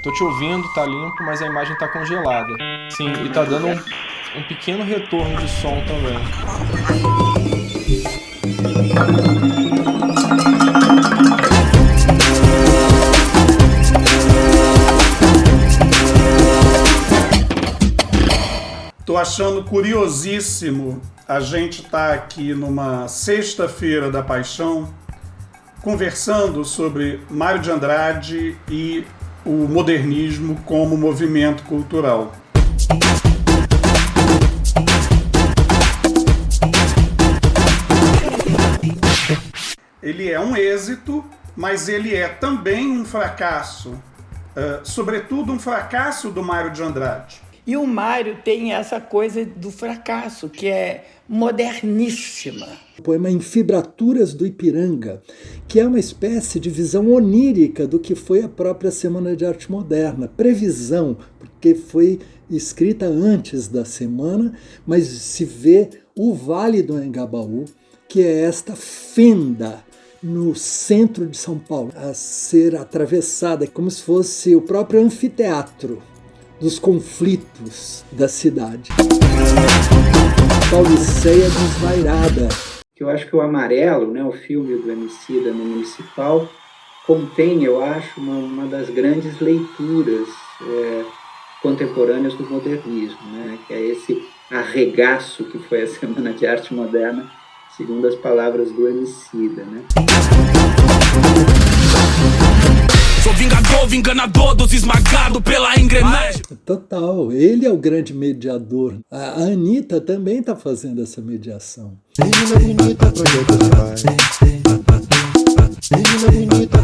Tô te ouvindo, tá limpo, mas a imagem tá congelada. Sim, e tá dando um pequeno retorno de som também. Tô achando curiosíssimo a gente tá aqui numa sexta-feira da paixão conversando sobre Mário de Andrade e o modernismo como movimento cultural. Ele é um êxito, mas ele é também um fracasso, sobretudo um fracasso do Mário de Andrade. E o Mário tem essa coisa do fracasso, que é moderníssima. O poema Em Fibraturas do Ipiranga, que é uma espécie de visão onírica do que foi a própria Semana de Arte Moderna. Previsão, porque foi escrita antes da semana, mas se vê o Vale do Anhangabaú, que é esta fenda no centro de São Paulo, a ser atravessada como se fosse o próprio anfiteatro dos conflitos da cidade. Pauliceia desvairada. Eu acho que o Amarelo, né, o filme do Emicida no Municipal, contém, eu acho, uma das grandes leituras contemporâneas do modernismo, né, que é esse arregaço que foi a Semana de Arte Moderna, segundo as palavras do Emicida, né? Sou vingador, enganador dos esmagados pela engrenagem. Total, ele é o grande mediador. A Anitta também está fazendo essa mediação. Menina bonita, projeta demais. Menina bonita,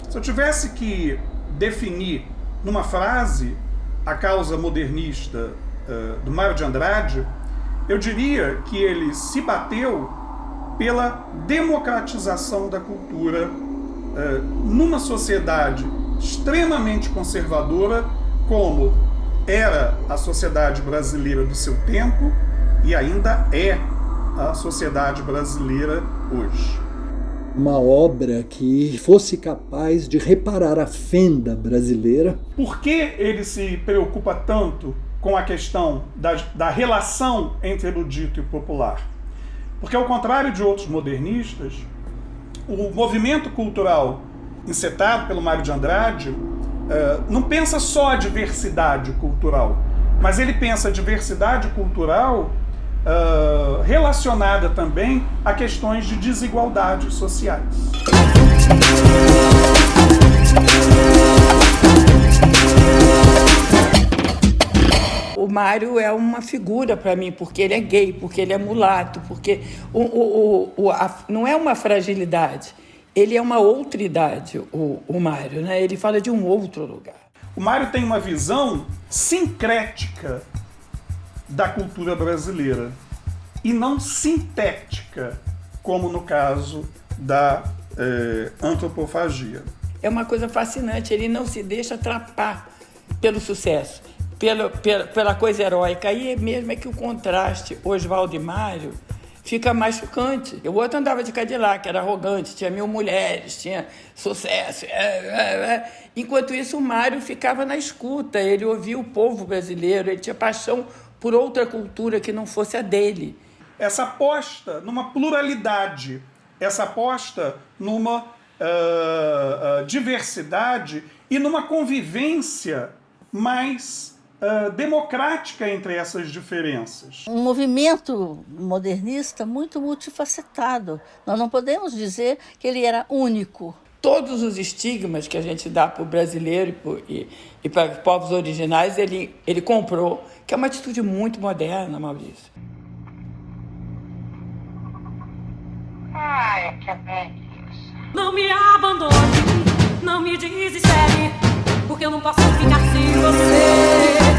Se eu tivesse que definir numa frase a causa modernista do Mário de Andrade, eu diria que ele se bateu pela democratização da cultura numa sociedade extremamente conservadora, como era a sociedade brasileira do seu tempo e ainda é a sociedade brasileira hoje. Uma obra que fosse capaz de reparar a fenda brasileira. Por que ele se preocupa tanto com a questão da relação entre erudito e popular? Porque, ao contrário de outros modernistas, o movimento cultural encetado pelo Mário de Andrade não pensa só a diversidade cultural, mas ele pensa a diversidade cultural relacionada também a questões de desigualdades sociais. O Mário é uma figura para mim, porque ele é gay, porque ele é mulato, porque não é uma fragilidade, ele é uma outra idade, o Mário, né? Ele fala de um outro lugar. O Mário tem uma visão sincrética da cultura brasileira e não sintética, como no caso da antropofagia. É uma coisa fascinante, ele não se deixa atrapar pelo sucesso. Pela coisa heróica. Aí mesmo é que o contraste Oswaldo e Mário fica mais chocante. O outro andava de Cadillac, era arrogante, tinha 1000 mulheres, tinha sucesso. Enquanto isso, o Mário ficava na escuta, ele ouvia o povo brasileiro, ele tinha paixão por outra cultura que não fosse a dele. Essa aposta numa pluralidade, essa aposta numa diversidade e numa convivência mais democrática entre essas diferenças. Um movimento modernista muito multifacetado. Nós não podemos dizer que ele era único. Todos os estigmas que a gente dá para o brasileiro e para os povos originais, ele comprou, que é uma atitude muito moderna, Maurício. Ai, que bem isso. Não me abandone, não me desespere, porque eu não posso ficar sem você.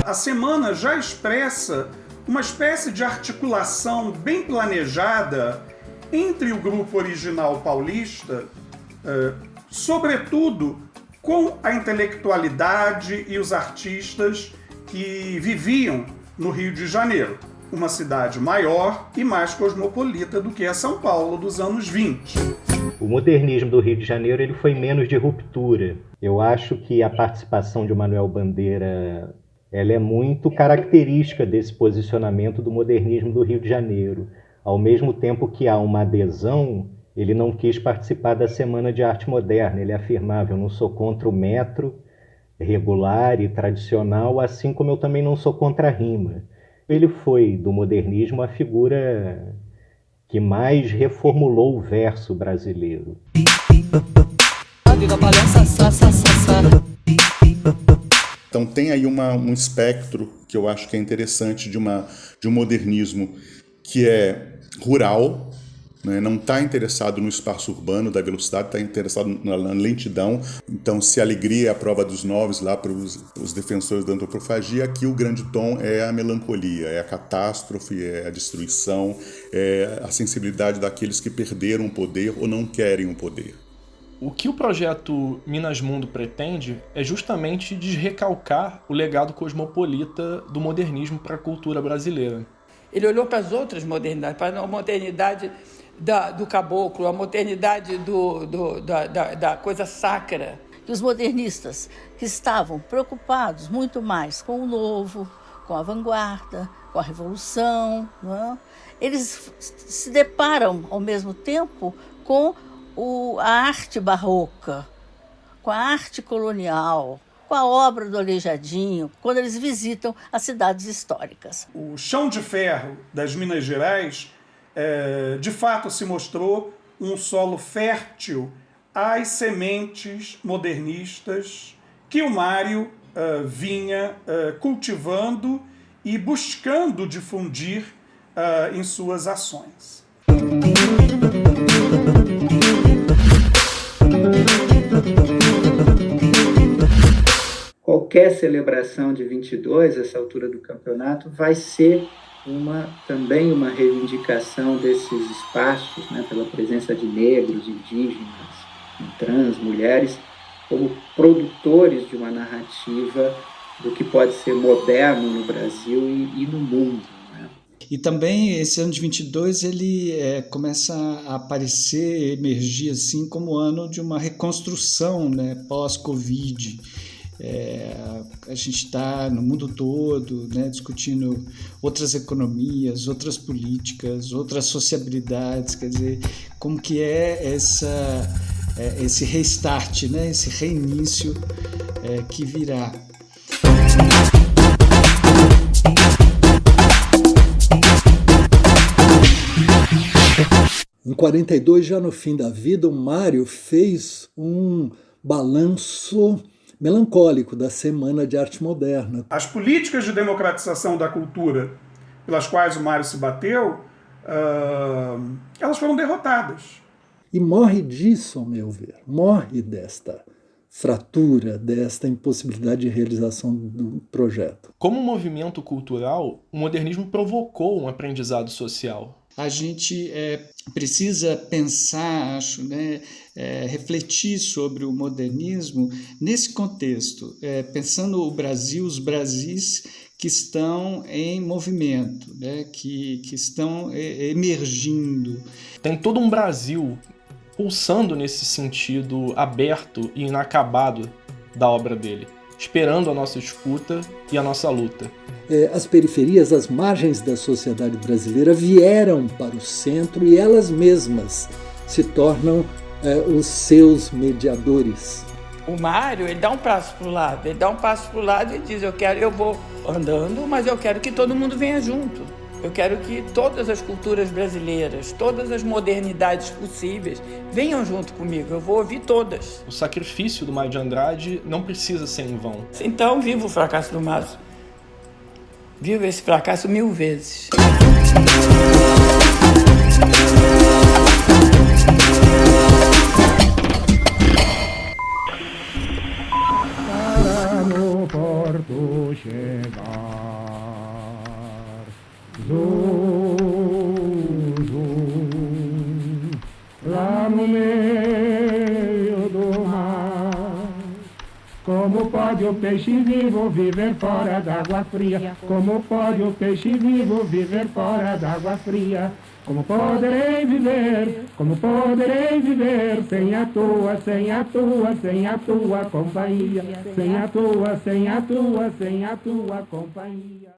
A semana já expressa uma espécie de articulação bem planejada entre o grupo original paulista, sobretudo com a intelectualidade e os artistas que viviam no Rio de Janeiro, uma cidade maior e mais cosmopolita do que a São Paulo dos anos 20. O modernismo do Rio de Janeiro ele foi menos de ruptura. Eu acho que a participação de Manuel Bandeira ela é muito característica desse posicionamento do modernismo do Rio de Janeiro. Ao mesmo tempo que há uma adesão, ele não quis participar da Semana de Arte Moderna. Ele afirmava, eu não sou contra o metro regular e tradicional, assim como eu também não sou contra a rima. Ele foi, do modernismo, a figura que mais reformulou o verso brasileiro. Então tem aí um espectro que eu acho que é interessante de um modernismo que é rural, né? Não está interessado no espaço urbano da velocidade, está interessado na lentidão. Então, se a alegria é a prova dos nove lá para os defensores da antropofagia, aqui o grande tom é a melancolia, é a catástrofe, é a destruição, é a sensibilidade daqueles que perderam o poder ou não querem o poder. O que o projeto Minas Mundo pretende é justamente desrecalcar o legado cosmopolita do modernismo para a cultura brasileira. Ele olhou para as outras modernidades, para a modernidade do caboclo, a modernidade da coisa sacra. E os modernistas que estavam preocupados muito mais com o novo, com a vanguarda, com a revolução, não é? Eles se deparam ao mesmo tempo com a arte barroca, com a arte colonial, com a obra do Aleijadinho, quando eles visitam as cidades históricas. O chão de ferro das Minas Gerais, de fato, se mostrou um solo fértil às sementes modernistas que o Mário vinha cultivando e buscando difundir em suas ações. Qualquer celebração de 22, essa altura do campeonato, vai ser também uma reivindicação desses espaços, né, pela presença de negros, indígenas, trans, mulheres, como produtores de uma narrativa do que pode ser moderno no Brasil e no mundo. Né? E também esse ano de 22 ele começa a aparecer, emergir assim como ano de uma reconstrução, né, pós-Covid. A gente está no mundo todo, né, discutindo outras economias, outras políticas, outras sociabilidades, quer dizer, como que é esse restart, né, esse reinício que virá. Em 42, já no fim da vida, o Mário fez um balanço melancólico da Semana de Arte Moderna. As políticas de democratização da cultura pelas quais o Mário se bateu, elas foram derrotadas. E morre disso, ao meu ver, morre desta fratura, desta impossibilidade de realização do projeto. Como movimento cultural, o modernismo provocou um aprendizado social. A gente precisa pensar, acho, né, refletir sobre o modernismo nesse contexto, pensando o Brasil, os Brasis que estão em movimento, né, que estão emergindo. Tem todo um Brasil pulsando nesse sentido aberto e inacabado da obra dele, esperando a nossa escuta e a nossa luta. As periferias, as margens da sociedade brasileira vieram para o centro e elas mesmas se tornam os seus mediadores. O Mário, ele dá um passo para o lado, e diz, eu vou andando, mas eu quero que todo mundo venha junto. Eu quero que todas as culturas brasileiras, todas as modernidades possíveis venham junto comigo, eu vou ouvir todas. O sacrifício do Mário de Andrade não precisa ser em vão. Então, viva o fracasso do Mário. Viva esse fracasso 1000 vezes. Para no porto chegar, lá no meio do mar, como Como pode o peixe vivo viver fora d'água fria? Como pode o peixe vivo viver fora d'água fria? Como poderei viver sem a tua, sem a tua, sem a tua companhia? Sem a tua, sem a tua, sem a tua companhia.